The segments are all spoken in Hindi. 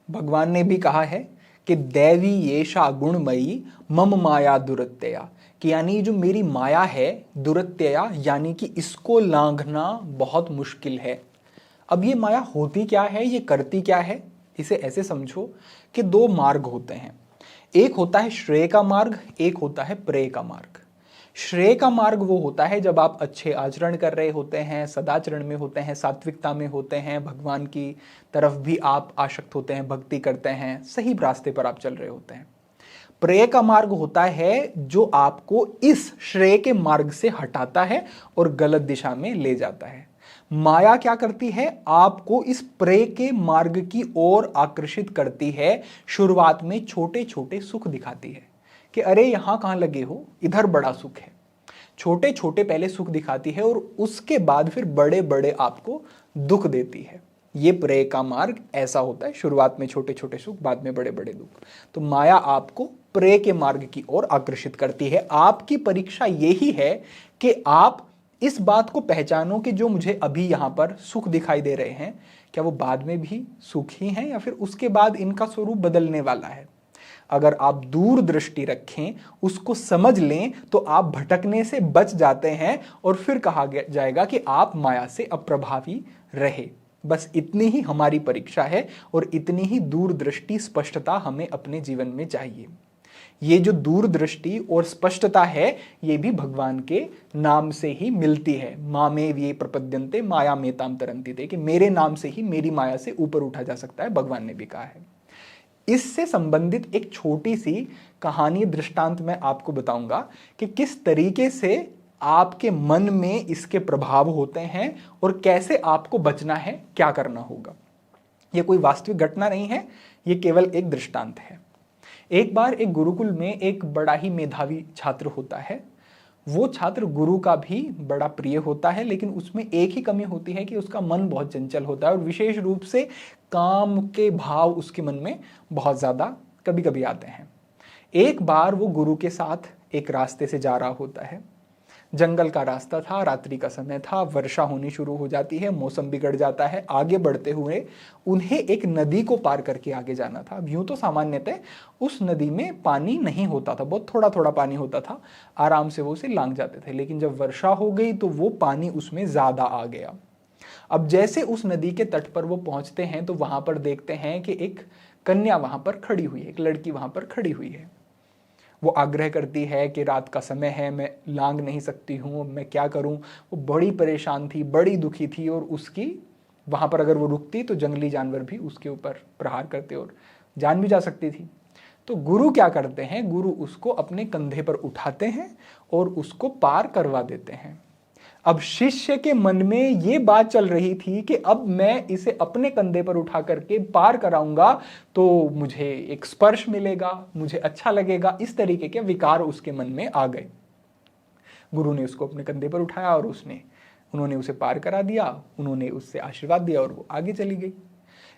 भगवान ने भी कहा है कि दैवी येषा गुणमयी मम माया दुरत्यया, कि यानी जो मेरी माया है दुरत्यया, यानी कि इसको लांघना बहुत मुश्किल है। अब ये माया होती क्या है, ये करती क्या है? इसे ऐसे समझो कि दो मार्ग होते हैं, एक होता है श्रेय का मार्ग, एक होता है प्रेय का मार्ग। श्रेय का मार्ग वो होता है जब आप अच्छे आचरण कर रहे होते हैं, सदाचरण में होते हैं, सात्विकता में होते हैं, भगवान की तरफ भी आप आसक्त होते हैं, भक्ति करते हैं, सही रास्ते पर आप चल रहे होते हैं। प्रेय का मार्ग होता है जो आपको इस श्रेय के मार्ग से हटाता है और गलत दिशा में ले जाता है। माया क्या करती है? आपको इस प्रेय के मार्ग की ओर आकर्षित करती है। शुरुआत में छोटे छोटे सुख दिखाती है कि अरे यहां कहां लगे हो, इधर बड़ा सुख है। छोटे छोटे पहले सुख दिखाती है और उसके बाद फिर बड़े बड़े आपको दुख देती है। ये प्रेय का मार्ग ऐसा होता है, शुरुआत में छोटे छोटे सुख, बाद में बड़े बड़े दुख। तो माया आपको प्रेय के मार्ग की ओर आकर्षित करती है। आपकी परीक्षा यही है कि आप इस बात को पहचानो कि जो मुझे अभी यहां पर सुख दिखाई दे रहे हैं, क्या वो बाद में भी सुख ही हैं या फिर उसके बाद इनका स्वरूप बदलने वाला है। अगर आप दूर दृष्टि रखें, उसको समझ लें, तो आप भटकने से बच जाते हैं और फिर कहा जाएगा कि आप माया से अप्रभावी रहे। बस इतनी ही हमारी परीक्षा है और इतनी ही दूरदृष्टि स्पष्टता हमें अपने जीवन में चाहिए। ये जो दूरदृष्टि और स्पष्टता है, ये भी भगवान के नाम से ही मिलती है। मामे ये प्रपद्यन्ते माया मेताम तरन्ति थे, कि मेरे नाम से ही मेरी माया से ऊपर उठा जा सकता है, भगवान ने भी कहा है। इससे संबंधित एक छोटी सी कहानी, दृष्टांत मैं आपको बताऊंगा कि किस तरीके से आपके मन में इसके प्रभाव होते हैं और कैसे आपको बचना है, क्या करना होगा। यह कोई वास्तविक घटना नहीं है, यह केवल एक दृष्टांत है। एक बार एक गुरुकुल में एक बड़ा ही मेधावी छात्र होता है। वो छात्र गुरु का भी बड़ा प्रिय होता है, लेकिन उसमें एक ही कमी होती है कि उसका मन बहुत चंचल होता है और विशेष रूप से काम के भाव उसके मन में बहुत ज़्यादा कभी कभी आते हैं। एक बार वो गुरु के साथ एक रास्ते से जा रहा होता है। जंगल का रास्ता था, रात्रि का समय था, वर्षा होनी शुरू हो जाती है, मौसम बिगड़ जाता है। आगे बढ़ते हुए उन्हें एक नदी को पार करके आगे जाना था। अब यूं तो सामान्यतः उस नदी में पानी नहीं होता था, बहुत थोड़ा थोड़ा पानी होता था, आराम से वो उसे लांघ जाते थे। लेकिन जब वर्षा हो गई तो वो पानी उसमें ज्यादा आ गया। अब जैसे उस नदी के तट पर वो पहुंचते हैं तो वहां पर देखते हैं कि एक कन्या वहां पर खड़ी हुई है, एक लड़की वहां पर खड़ी हुई है। वो आग्रह करती है कि रात का समय है, मैं लांघ नहीं सकती हूँ, मैं क्या करूँ। वो बड़ी परेशान थी, बड़ी दुखी थी और उसकी वहाँ पर अगर वो रुकती तो जंगली जानवर भी उसके ऊपर प्रहार करते और जान भी जा सकती थी। तो गुरु क्या करते हैं, गुरु उसको अपने कंधे पर उठाते हैं और उसको पार करवा देते हैं। अब शिष्य के मन में ये बात चल रही थी कि अब मैं इसे अपने कंधे पर उठा करके पार कराऊंगा तो मुझे एक स्पर्श मिलेगा, मुझे अच्छा लगेगा। इस तरीके के विकार उसके मन में आ गए। गुरु ने उसको अपने कंधे पर उठाया और उन्होंने उसे पार करा दिया, उन्होंने उससे आशीर्वाद दिया और वो आगे चली गई।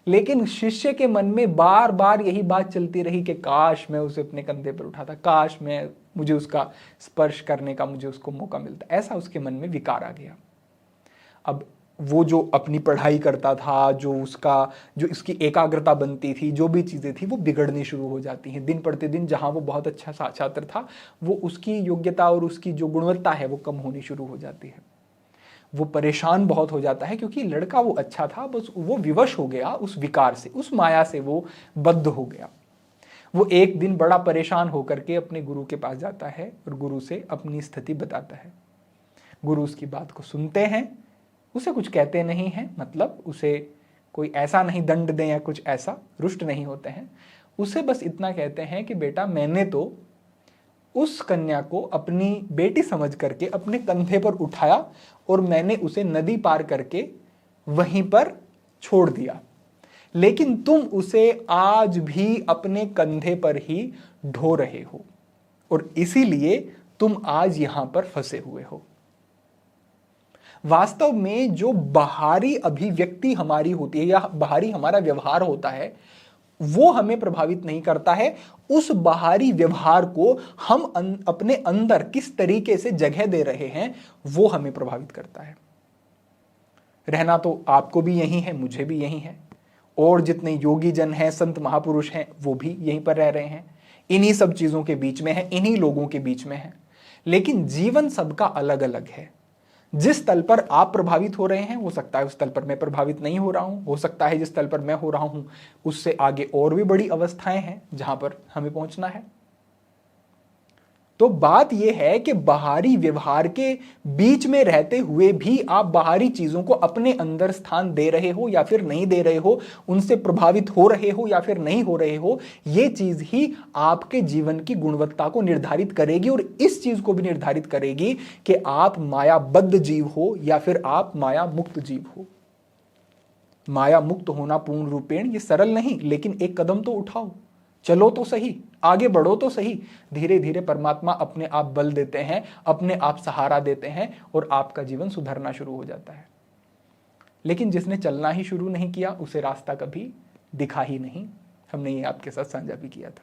लेकिन शिष्य के मन में बार बार यही बात चलती रही कि काश मैं उसे अपने कंधे पर उठाता, काश मुझे उसका स्पर्श करने का मुझे उसको मौका मिलता। ऐसा उसके मन में विकार आ गया। अब वो जो अपनी पढ़ाई करता था, जो उसकी एकाग्रता बनती थी, जो भी चीज़ें थी वो बिगड़नी शुरू हो जाती हैं। दिन प्रतिदिन जहाँ वो बहुत अच्छा छात्र था, वो उसकी योग्यता और उसकी जो गुणवत्ता है वो कम होनी शुरू हो जाती है। वो परेशान बहुत हो जाता है क्योंकि लड़का वो अच्छा था, बस वो विवश हो गया उस विकार से, उस माया से वो बद्ध हो गया। वो एक दिन बड़ा परेशान होकर के अपने गुरु के पास जाता है और गुरु से अपनी स्थिति बताता है। गुरु उसकी बात को सुनते हैं, उसे कुछ कहते नहीं हैं, मतलब उसे कोई ऐसा नहीं दंड दें या कुछ ऐसा, रुष्ट नहीं होते हैं। उसे बस इतना कहते हैं कि बेटा, मैंने तो उस कन्या को अपनी बेटी समझ करके अपने कंधे पर उठाया और मैंने उसे नदी पार करके वहीं पर छोड़ दिया, लेकिन तुम उसे आज भी अपने कंधे पर ही ढो रहे हो और इसीलिए तुम आज यहां पर फंसे हुए हो। वास्तव में जो बाहरी अभिव्यक्ति हमारी होती है या बाहरी हमारा व्यवहार होता है, वो हमें प्रभावित नहीं करता है। उस बाहरी व्यवहार को हम अपने अंदर किस तरीके से जगह दे रहे हैं, वो हमें प्रभावित करता है। रहना तो आपको भी यही है, मुझे भी यही है, और जितने योगी जन हैं, संत महापुरुष हैं, वो भी यहीं पर रह रहे हैं, इन्हीं सब चीजों के बीच में है, इन्हीं लोगों के बीच में है। लेकिन जीवन सबका अलग अलग है। जिस तल पर आप प्रभावित हो रहे हैं, हो सकता है उस तल पर मैं प्रभावित नहीं हो रहा हूं, हो सकता है जिस तल पर मैं हो रहा हूं उससे आगे और भी बड़ी अवस्थाएं हैं जहां पर हमें पहुंचना है। तो बात यह है कि बाहरी व्यवहार के बीच में रहते हुए भी आप बाहरी चीजों को अपने अंदर स्थान दे रहे हो या फिर नहीं दे रहे हो, उनसे प्रभावित हो रहे हो या फिर नहीं हो रहे हो, यह चीज ही आपके जीवन की गुणवत्ता को निर्धारित करेगी और इस चीज को भी निर्धारित करेगी कि आप मायाबद्ध जीव हो या फिर आप माया मुक्त जीव हो। माया मुक्त होना पूर्ण रूपेण ये सरल नहीं, लेकिन एक कदम तो उठाओ, चलो तो सही, आगे बढ़ो तो सही। धीरे धीरे परमात्मा अपने आप बल देते हैं, अपने आप सहारा देते हैं और आपका जीवन सुधरना शुरू हो जाता है। लेकिन जिसने चलना ही शुरू नहीं किया उसे रास्ता कभी दिखा ही नहीं। हमने ये आपके साथ साझा भी किया था।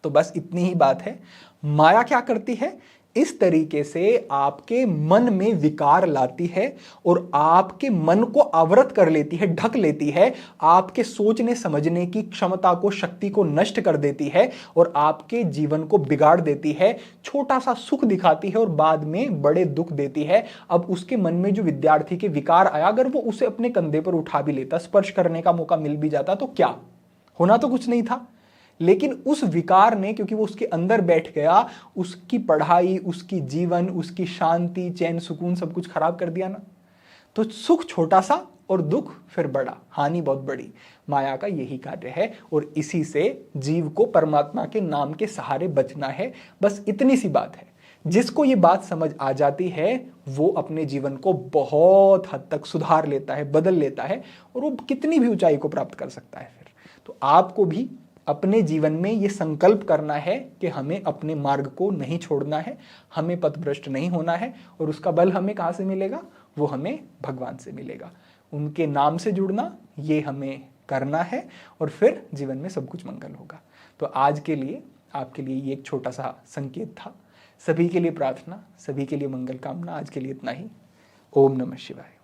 तो बस इतनी ही बात है। माया क्या करती है, इस तरीके से आपके मन में विकार लाती है और आपके मन को आवृत कर लेती है, ढक लेती है, आपके सोचने समझने की क्षमता को, शक्ति को नष्ट कर देती है और आपके जीवन को बिगाड़ देती है। छोटा सा सुख दिखाती है और बाद में बड़े दुख देती है। अब उसके मन में जो विद्यार्थी के विकार आया, अगर वो उसे अपने कंधे पर उठा भी लेता, स्पर्श करने का मौका मिल भी जाता, तो क्या होना, तो कुछ नहीं था। लेकिन उस विकार ने, क्योंकि वो उसके अंदर बैठ गया, उसकी पढ़ाई, उसकी जीवन, उसकी शांति, चैन, सुकून सब कुछ खराब कर दिया ना। तो सुख छोटा सा और दुख फिर बड़ा, हानि बहुत बड़ी। माया का यही कार्य है और इसी से जीव को परमात्मा के नाम के सहारे बचना है। बस इतनी सी बात है। जिसको ये बात समझ आ जाती है वो अपने जीवन को बहुत हद तक सुधार लेता है, बदल लेता है और वो कितनी भी ऊंचाई को प्राप्त कर सकता है। फिर तो आपको भी अपने जीवन में ये संकल्प करना है कि हमें अपने मार्ग को नहीं छोड़ना है, हमें पथभ्रष्ट नहीं होना है। और उसका बल हमें कहाँ से मिलेगा, वो हमें भगवान से मिलेगा। उनके नाम से जुड़ना, ये हमें करना है और फिर जीवन में सब कुछ मंगल होगा। तो आज के लिए आपके लिए ये एक छोटा सा संकेत था। सभी के लिए प्रार्थना, सभी के लिए मंगल कामना। आज के लिए इतना ही। ओम नमः शिवाय।